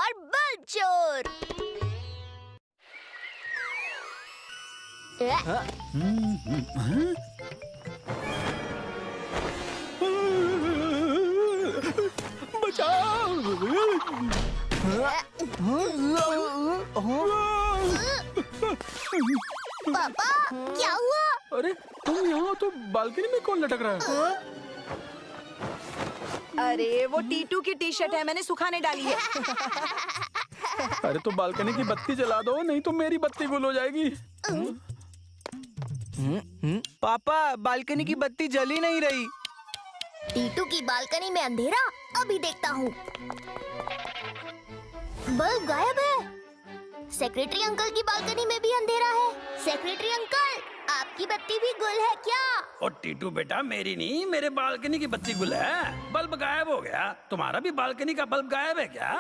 और बल्ब चोर। बचाओ! पापा, क्या हुआ? अरे तुम यहाँ तो बालकनी में कौन लटक रहा है? अरे वो टीटू की टी शर्ट है, मैंने सुखाने डाली है। अरे तो बालकनी की बत्ती जला दो, नहीं तो मेरी बत्ती गुल हो जाएगी। पापा, बालकनी की बत्ती जली नहीं रही। टीटू की बालकनी में अंधेरा, अभी देखता हूँ। बल्ब गायब है। सेक्रेटरी अंकल की बालकनी में भी अंधेरा है। सेक्रेटरी अंकल, आपकी बत्ती भी गुल है क्या? और टीटू बेटा, मेरी नहीं, मेरे बालकनी की बत्ती गुल है। बल्ब गायब हो गया। तुम्हारा भी बालकनी का बल्ब गायब है क्या?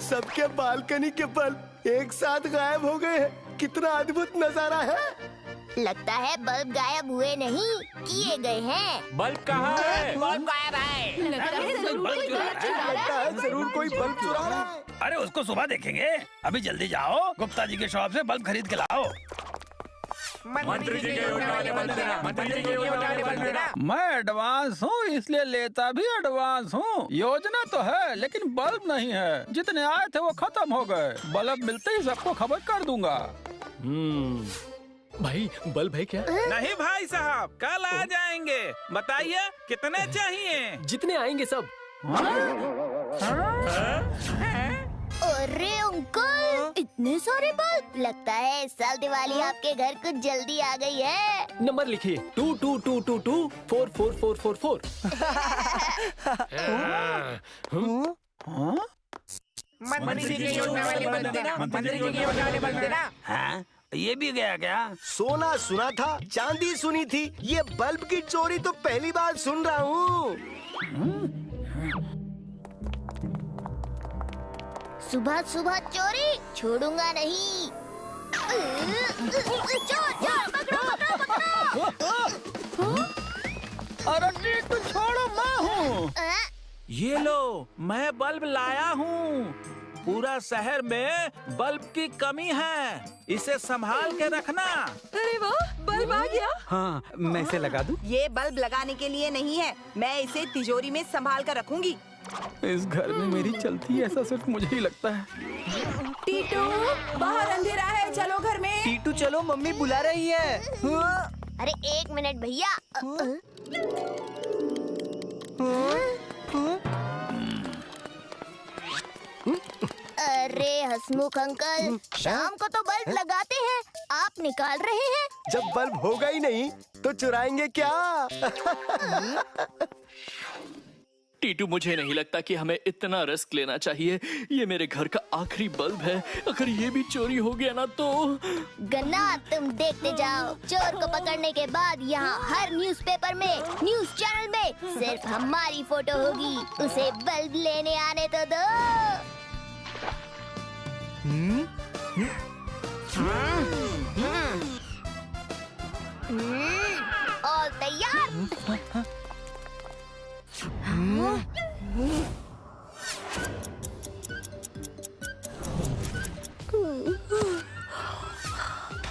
सबके बालकनी के बल्ब एक साथ गायब हो गए हैं। कितना अद्भुत नजारा है। लगता है बल्ब गायब हुए नहीं, किए गए हैं। बल्ब कहाँ है? बल्ब गायब है। लगता है जरूर कोई बल्ब चुरा रहा है। अरे उसको सुबह देखेंगे। अभी जल्दी जाओ, गुप्ता जी के शॉप से बल्ब खरीद के लाओ। मंत्री जी के योजना वाले बल्ब देना, मंत्री जी के योजना वाले बल्ब देना। मैं एडवांस हूँ, इसलिए लेता भी एडवांस हूँ। योजना तो है लेकिन बल्ब नहीं है। जितने आए थे वो खत्म हो गए। बल्ब मिलते ही सबको खबर कर दूंगा। भाई बल्ब है क्या? नहीं भाई साहब, कल आ जाएंगे। बताइए कितने चाहिए? जितने आएंगे सब। अरे अंकल, इतने सारे बल्ब। लगता है इस साल दिवाली आपके घर कुछ जल्दी आ गई है। नंबर लिखिए 222222 444444। मंत्री जी की योजना वाले बल्ब देना, मंत्री जी की योजना वाले बल्ब देना। हाँ? ये भी गया क्या? सोना सुना था, चांदी सुनी थी, ये बल्ब की चोरी तो पहली बार सुन रहा हूँ। सुबह सुबह चोरी छोड़ूंगा नहीं। चोर चोर, पकड़ो पकड़ो पकड़ो। अरे टीटू छोड़ो, मैं हूँ। ये लो, मैं बल्ब लाया हूँ। पूरा शहर में बल्ब की कमी है, इसे संभाल के रखना। अरे वाह, बल्ब आ गया। हाँ, मैं इसे लगा दूं? ये बल्ब लगाने के लिए नहीं है, मैं इसे तिजोरी में संभाल कर रखूंगी। इस घर में मेरी चलती है, ऐसा सिर्फ मुझे ही लगता है। टीटू, बाहर अंधेरा है, चलो घर में। टीटू चलो, मम्मी बुला रही है। अरे एक मिनट भैया। अरे हसमुख अंकल, शाम को तो बल्ब लगाते हैं, आप निकाल रहे हैं। जब बल्ब होगा ही नहीं तो चुराएंगे क्या? टीटू, मुझे नहीं लगता कि हमें इतना रिस्क लेना चाहिए। ये मेरे घर का आखिरी बल्ब है, अगर ये भी चोरी हो गया ना तो। गन्ना, तुम देखते जाओ। चोर को पकड़ने के बाद यहाँ हर न्यूज़पेपर में, न्यूज़ चैनल में सिर्फ हमारी फोटो होगी। उसे बल्ब लेने आने तो दो। और तैयार।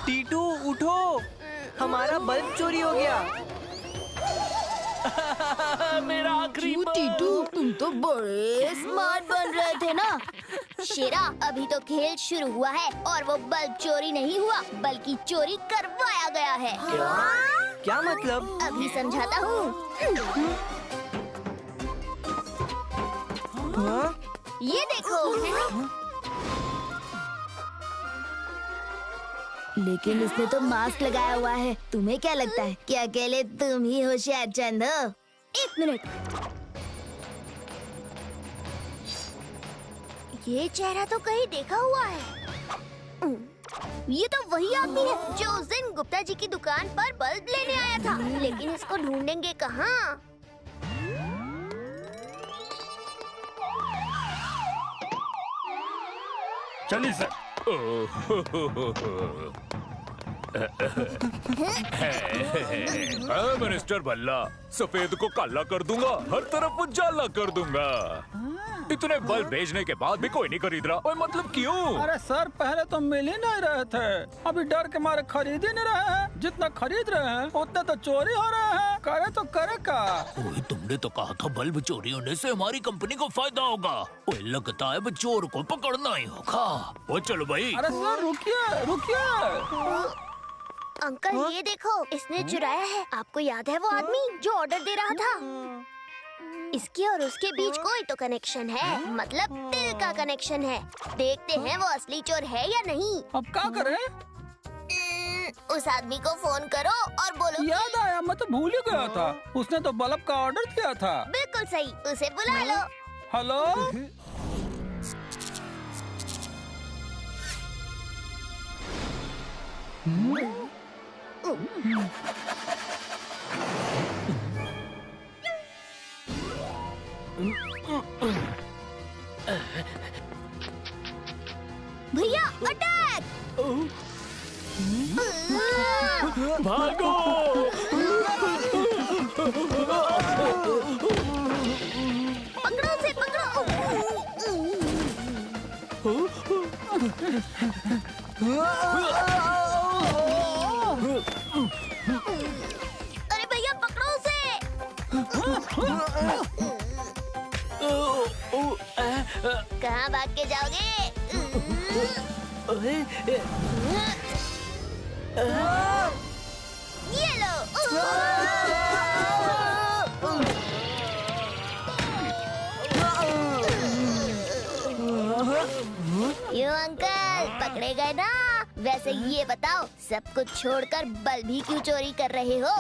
टीटू उठो, हमारा बल्ब चोरी हो गया। मेरा आखिरी टीटू, तुम तो बड़े स्मार्ट बन रहे थे ना। शेरा, अभी तो खेल शुरू हुआ है और वो बल्ब चोरी नहीं हुआ बल्कि चोरी करवाया गया है। क्या मतलब? अभी समझाता हूँ। ये देखो। लेकिन इसने तो मास्क लगाया हुआ है। तुम्हें क्या लगता है कि अकेले तुम ही होशियार चंद हो? एक मिनट, ये चेहरा तो कहीं देखा हुआ है। ये तो वही आदमी है जो उस दिन गुप्ता जी की दुकान पर बल्ब लेने आया था। लेकिन इसको ढूंढेंगे कहाँ? चलिए सर। मिनिस्टर भल्ला, सफेद को काला कर दूंगा, हर तरफ उजाला कर दूंगा। इतने बल्ब भेजने के बाद भी कोई नहीं खरीद रहा। ओए मतलब क्यों? अरे सर पहले तो मिल ही नहीं रहे थे, अभी डर के मारे खरीद ही नहीं रहे हैं। जितना खरीद रहे हैं उतना तो चोरी हो रहे हैं। करे तो करे का। ओए तुमने तो कहा था बल्ब चोरी होने से हमारी कंपनी को फायदा होगा। ओए लगता है चोर को पकड़ना ही होगा। वो चलो भाई। अरे सर रुकिए रुकिए। अंकल ये देखो, इसने चुराया है। आपको याद है वो आदमी जो ऑर्डर दे रहा था? इसके और उसके बीच कोई तो कनेक्शन है, मतलब दिल का कनेक्शन है। देखते हैं वो असली चोर है या नहीं। अब क्या करें? उस आदमी को फोन करो और बोलो। याद आया, मैं तो भूल ही गया था। उसने तो बल्ब का ऑर्डर दिया था। बिल्कुल सही, उसे बुला लो। हेलो। भैया अटैक! भागो! पकड़ो उसे, पकड़ो! अरे भैया पकड़ो उसे! कहाँ भाग के जाओगे? ये लो! क्यों अंकल, पकड़े गए ना? वैसे ये बताओ, सब कुछ छोड़कर बल्ब ही क्यों चोरी कर रहे हो?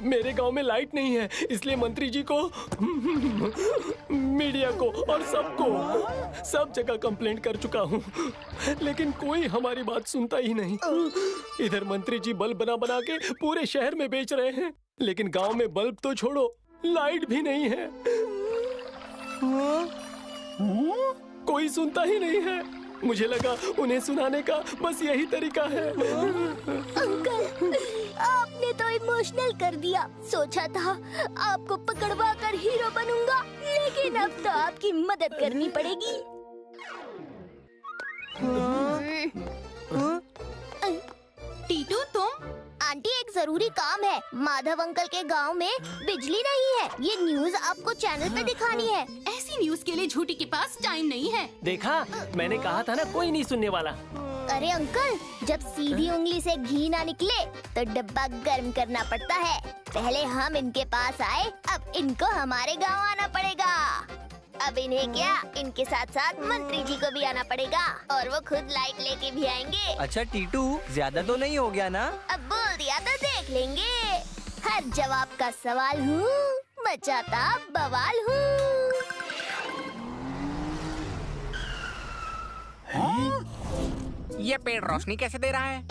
मेरे गांव में लाइट नहीं है, इसलिए मंत्री जी को, मीडिया को और सबको सब जगह कंप्लेंट कर चुका हूँ, लेकिन कोई हमारी बात सुनता ही नहीं। इधर मंत्री जी बल्ब बना बना के पूरे शहर में बेच रहे हैं, लेकिन गांव में बल्ब तो छोड़ो, लाइट भी नहीं है। कोई सुनता ही नहीं है। मुझे लगा उन्हें सुनाने का बस यही तरीका है। अंकल, आपने तो इमोशनल कर दिया। सोचा था आपको पकड़वा कर हीरो बनूंगा, लेकिन अब तो आपकी मदद करनी पड़ेगी। टीटू तुम? आंटी एक जरूरी काम है। माधव अंकल के गांव में बिजली नहीं है। ये न्यूज़ आपको चैनल पे दिखानी है। ऐसी न्यूज़ के लिए झूठी के पास टाइम नहीं है। देखा, मैंने कहा था ना, कोई नहीं सुनने वाला। अरे अंकल, जब सीधी उंगली से घी ना निकले तो डब्बा गर्म करना पड़ता है। पहले हम इनके पास आए, अब इनको हमारे गाँव आना पड़ेगा। अब इन्हें क्या, इनके साथ साथ मंत्री जी को भी आना पड़ेगा, और वो खुद लाइट लेके भी आएंगे। अच्छा टीटू, ज्यादा तो नहीं हो गया ना? अब बोल दिया तो देख लेंगे। हर जवाब का सवाल हूँ, मचाता बवाल हूँ। ये पेड़ रोशनी कैसे दे रहा है?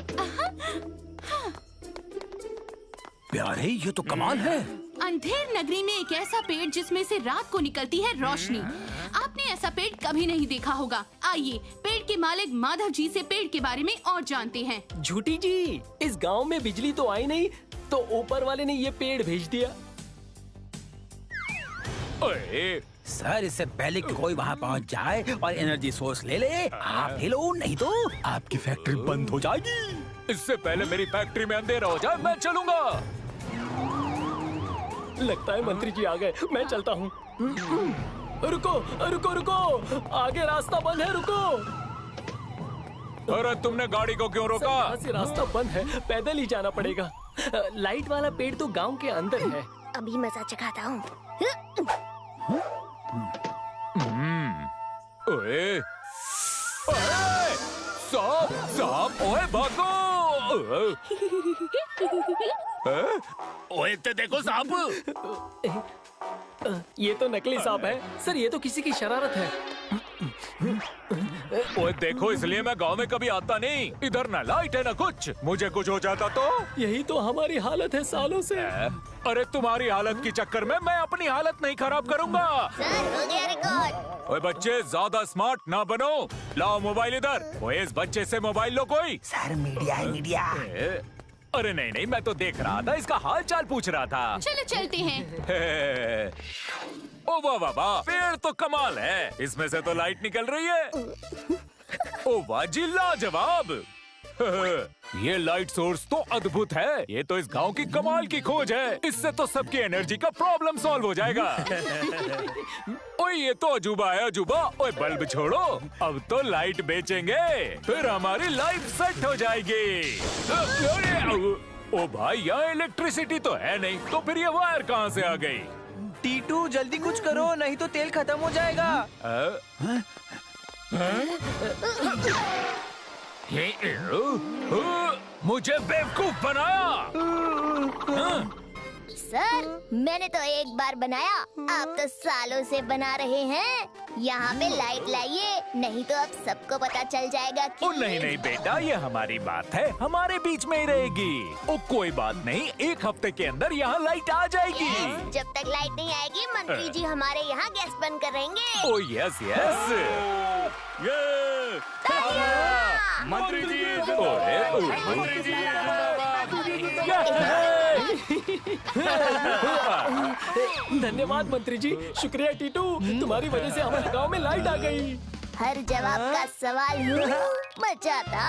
प्यारे, ये तो कमाल है। अंधेर नगरी में एक ऐसा पेड़ जिसमें से रात को निकलती है रोशनी। आपने ऐसा पेड़ कभी नहीं देखा होगा। आइए पेड़ के मालिक माधव जी से पेड़ के बारे में और जानते हैं। झूठी जी, इस गांव में बिजली तो आई नहीं, तो ऊपर वाले ने ये पेड़ भेज दिया। ओए सर, इससे पहले कि कोई वहाँ पहुँच जाए और एनर्जी सोर्स ले ले, आप ले लो, नहीं तो आपकी फैक्ट्री बंद हो जाएगी। इससे पहले मेरी फैक्ट्री में अंधेरा हो जाए, मैं चलूंगा। लगता है मंत्री जी आ गए, मैं चलता हूँ। रुको रुको रुको, आगे रास्ता बंद है, रुको। अरे तुमने गाड़ी को क्यों रोका? यहाँ से रास्ता बंद है, पैदल ही जाना पड़ेगा। लाइट वाला पेड़ तो गांव के अंदर है। अभी मजा चखाता हूँ। ओए, ओए, सांप, सांप, ओए भागो! ओए, ते देखो सांप। ये तो नकली सांप है सर, ये तो किसी की शरारत है। ओए देखो, इसलिए मैं गांव में कभी आता नहीं। इधर ना लाइट है ना कुछ, मुझे कुछ हो जाता तो। यही तो हमारी हालत है सालों से। अरे तुम्हारी हालत की चक्कर में मैं अपनी हालत नहीं खराब करूंगा। सर, हो गया रिकॉर्ड। ओए बच्चे, ज्यादा स्मार्ट ना बनो। लाओ मोबाइल इधर। ओए इस बच्चे से मोबाइल लो कोई। सर मीडिया है, मीडिया। अरे नहीं नहीं, मैं तो देख रहा था, इसका हाल चाल पूछ रहा था। चलो चलते हैं। ओ वाह वाह वाह, पेड़ तो कमाल है। इसमें से तो लाइट निकल रही है। ओ वाह जी, लाजवाब। ये लाइट सोर्स तो अद्भुत है। ये तो इस गांव की कमाल की खोज है। इससे तो सबकी एनर्जी का प्रॉब्लम सॉल्व हो जाएगा। ओए ये तो अजूबा है अजूबा। ओए बल्ब छोड़ो, अब तो लाइट बेचेंगे, फिर हमारी लाइफ सेट हो जाएगी। ओ भाई, यहाँ इलेक्ट्रिसिटी तो है नहीं, तो फिर ये वायर कहाँ से आ गई? टीटू जल्दी कुछ करो, नहीं तो तेल खत्म हो जाएगा। मुझे बेवकूफ बनाया। सर, मैंने तो एक बार बनाया, आप तो सालों से बना रहे हैं। यहाँ पे लाइट लाइए, नहीं तो अब सबको पता चल जाएगा कि... ओ नहीं नहीं बेटा, ये हमारी बात है, हमारे बीच में ही रहेगी। ओ कोई बात नहीं, एक हफ्ते के अंदर यहाँ लाइट आ जाएगी। जब तक लाइट नहीं आएगी, मंत्री जी हमारे यहाँ गैस बंद कर रहेंगे। ओ यस यस। ये मंत्री जी मंत्री जी धन्यवाद मंत्री जी, शुक्रिया टीटू, तुम्हारी वजह से हमारे गांव में लाइट आ गई। हर जवाब का सवाल हूँ, बचाता